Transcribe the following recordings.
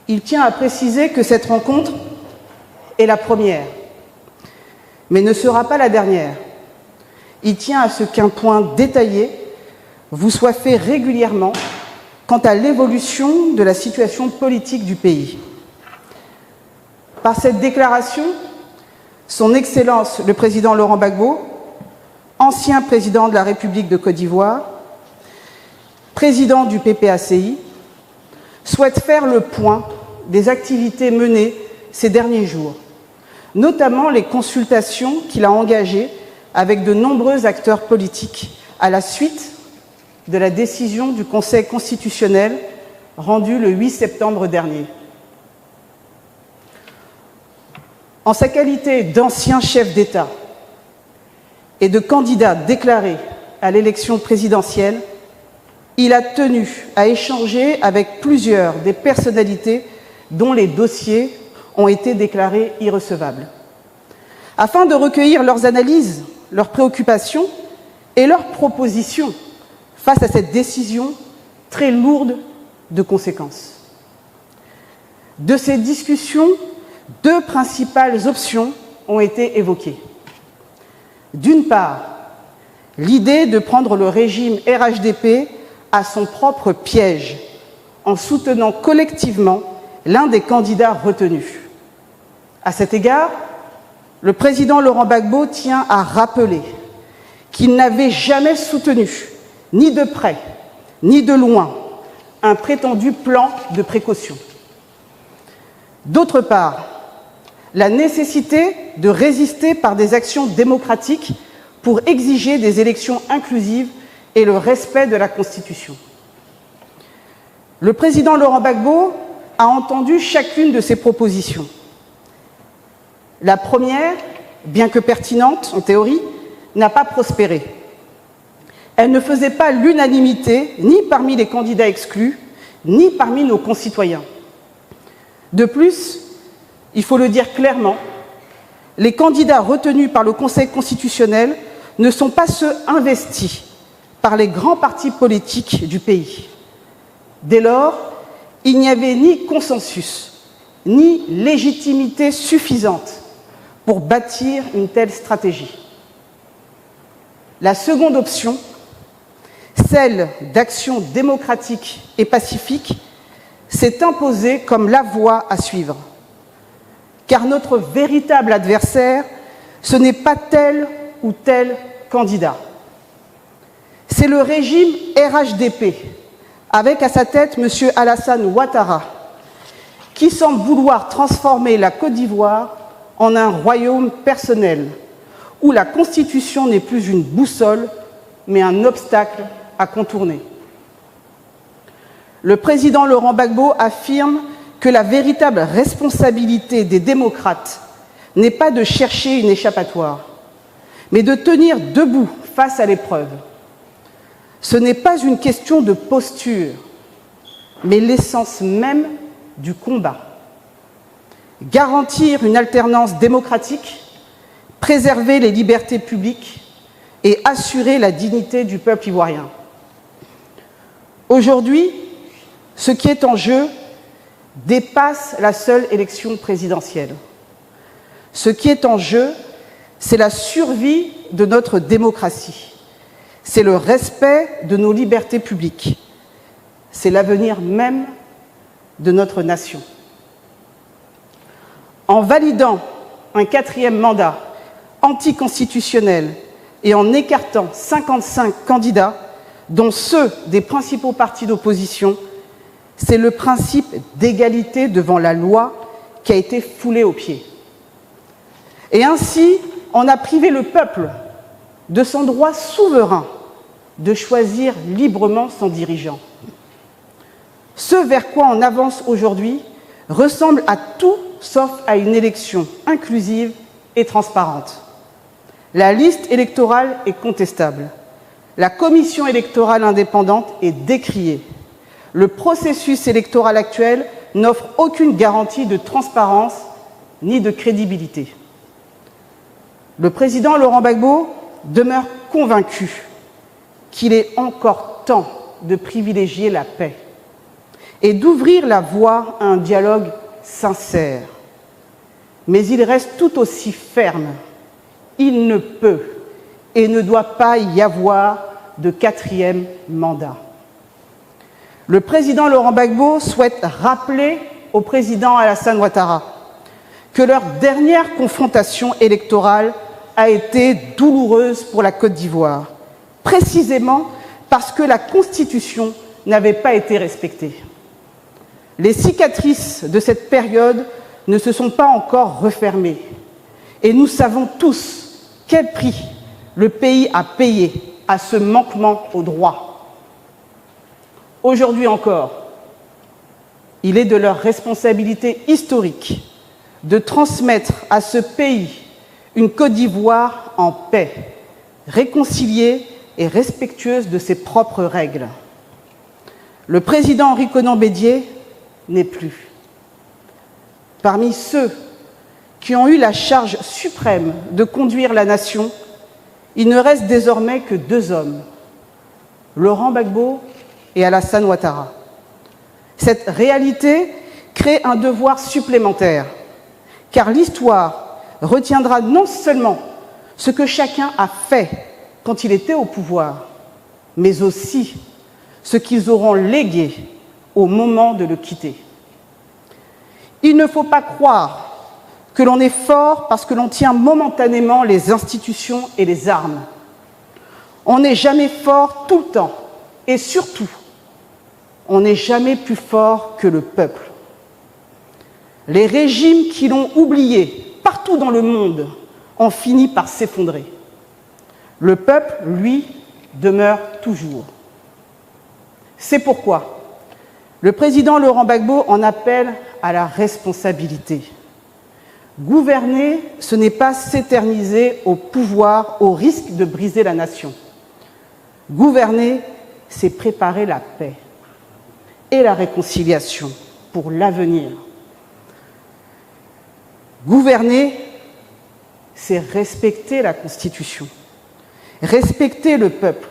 Il tient à préciser que cette rencontre est la première, mais ne sera pas la dernière. Il tient à ce qu'un point détaillé vous soit fait régulièrement quant à l'évolution de la situation politique du pays. Par cette déclaration, Son Excellence le Président Laurent Gbagbo, ancien président de la République de Côte d'Ivoire, président du PPACI, souhaite faire le point des activités menées ces derniers jours, notamment les consultations qu'il a engagées avec de nombreux acteurs politiques à la suite de la décision du Conseil constitutionnel rendue le 8 septembre dernier. En sa qualité d'ancien chef d'État et de candidat déclaré à l'élection présidentielle, il a tenu à échanger avec plusieurs des personnalités dont les dossiers ont été déclarés irrecevables, afin de recueillir leurs analyses, leurs préoccupations et leurs propositions face à cette décision très lourde de conséquences. De ces discussions, deux principales options ont été évoquées. D'une part, l'idée de prendre le régime RHDP à son propre piège, en soutenant collectivement l'un des candidats retenus. À cet égard, le président Laurent Gbagbo tient à rappeler qu'il n'avait jamais soutenu, ni de près, ni de loin, un prétendu plan de précaution. D'autre part, la nécessité de résister par des actions démocratiques pour exiger des élections inclusives et le respect de la Constitution. Le président Laurent Gbagbo a entendu chacune de ces propositions. La première, bien que pertinente en théorie, n'a pas prospéré. Elle ne faisait pas l'unanimité ni parmi les candidats exclus, ni parmi nos concitoyens. De plus, il faut le dire clairement, les candidats retenus par le Conseil constitutionnel ne sont pas ceux investis par les grands partis politiques du pays. Dès lors, il n'y avait ni consensus, ni légitimité suffisante pour bâtir une telle stratégie. La seconde option, celle d'action démocratique et pacifique, s'est imposée comme la voie à suivre. Car notre véritable adversaire, ce n'est pas tel ou tel candidat. C'est le régime RHDP, avec à sa tête M. Alassane Ouattara, qui semble vouloir transformer la Côte d'Ivoire en un royaume personnel, où la Constitution n'est plus une boussole, mais un obstacle à contourner. Le président Laurent Gbagbo affirme que la véritable responsabilité des démocrates n'est pas de chercher une échappatoire, mais de tenir debout face à l'épreuve. Ce n'est pas une question de posture, mais l'essence même du combat. Garantir une alternance démocratique, préserver les libertés publiques et assurer la dignité du peuple ivoirien. Aujourd'hui, ce qui est en jeu dépasse la seule élection présidentielle. Ce qui est en jeu, c'est la survie de notre démocratie. C'est le respect de nos libertés publiques. C'est l'avenir même de notre nation. En validant un 4e mandat anticonstitutionnel et en écartant 55 candidats, dont ceux des principaux partis d'opposition, c'est le principe d'égalité devant la loi qui a été foulé aux pieds. Et ainsi, on a privé le peuple de son droit souverain de choisir librement son dirigeant. Ce vers quoi on avance aujourd'hui ressemble à tout sauf à une élection inclusive et transparente. La liste électorale est contestable. La commission électorale indépendante est décriée. Le processus électoral actuel n'offre aucune garantie de transparence ni de crédibilité. Le président Laurent Gbagbo demeure convaincu qu'il est encore temps de privilégier la paix et d'ouvrir la voie à un dialogue sincère. Mais il reste tout aussi ferme. Il ne peut et ne doit pas y avoir de quatrième mandat. Le président Laurent Gbagbo souhaite rappeler au président Alassane Ouattara que leur dernière confrontation électorale a été douloureuse pour la Côte d'Ivoire, précisément parce que la Constitution n'avait pas été respectée. Les cicatrices de cette période ne se sont pas encore refermées et nous savons tous quel prix le pays a payé à ce manquement au droit. Aujourd'hui encore, il est de leur responsabilité historique de transmettre à ce pays une Côte d'Ivoire en paix, réconciliée et respectueuse de ses propres règles. Le président Henri Konan Bédié n'est plus. Parmi ceux qui ont eu la charge suprême de conduire la nation, il ne reste désormais que deux hommes, Laurent Gbagbo et Alassane Ouattara. Cette réalité crée un devoir supplémentaire, car l'histoire retiendra non seulement ce que chacun a fait quand il était au pouvoir, mais aussi ce qu'ils auront légué au moment de le quitter. Il ne faut pas croire que l'on est fort parce que l'on tient momentanément les institutions et les armes. On n'est jamais fort tout le temps, et surtout, on n'est jamais plus fort que le peuple. Les régimes qui l'ont oublié partout dans le monde ont fini par s'effondrer. Le peuple, lui, demeure toujours. C'est pourquoi le président Laurent Gbagbo en appelle à la responsabilité. Gouverner, ce n'est pas s'éterniser au pouvoir au risque de briser la nation. Gouverner, c'est préparer la paix et la réconciliation pour l'avenir. Gouverner, c'est respecter la Constitution, respecter le peuple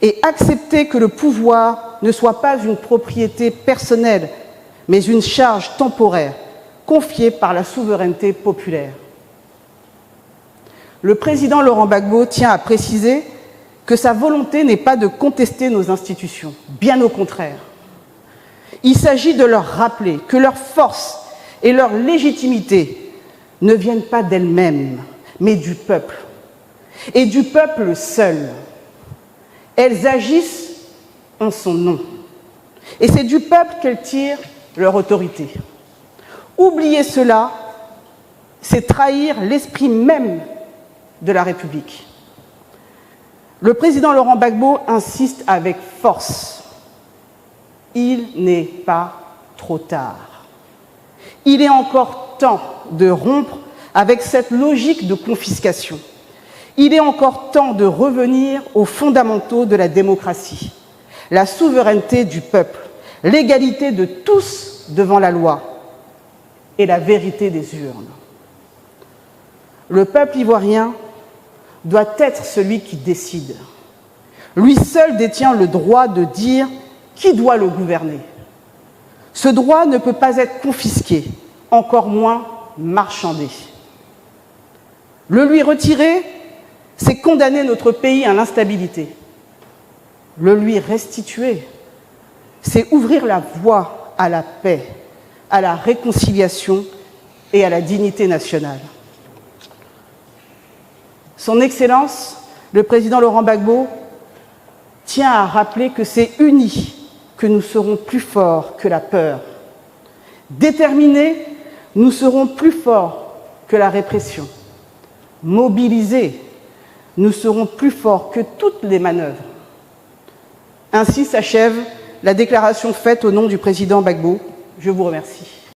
et accepter que le pouvoir ne soit pas une propriété personnelle, mais une charge temporaire confiée par la souveraineté populaire. Le président Laurent Gbagbo tient à préciser que sa volonté n'est pas de contester nos institutions, bien au contraire. Il s'agit de leur rappeler que leur force et leur légitimité ne viennent pas d'elles-mêmes, mais du peuple, et du peuple seul. Elles agissent en son nom, et c'est du peuple qu'elles tirent leur autorité. Oublier cela, c'est trahir l'esprit même de la République. Le président Laurent Gbagbo insiste avec force. Il n'est pas trop tard. Il est encore temps de rompre avec cette logique de confiscation. Il est encore temps de revenir aux fondamentaux de la démocratie, la souveraineté du peuple, l'égalité de tous devant la loi et la vérité des urnes. Le peuple ivoirien doit être celui qui décide. Lui seul détient le droit de dire qui doit le gouverner. Ce droit ne peut pas être confisqué, encore moins marchandé. Le lui retirer, c'est condamner notre pays à l'instabilité. Le lui restituer, c'est ouvrir la voie à la paix, à la réconciliation et à la dignité nationale. Son Excellence, le président Laurent Gbagbo, tient à rappeler que c'est unis que nous serons plus forts que la peur. Déterminés, nous serons plus forts que la répression. Mobilisés, nous serons plus forts que toutes les manœuvres. Ainsi s'achève la déclaration faite au nom du président Gbagbo. Je vous remercie.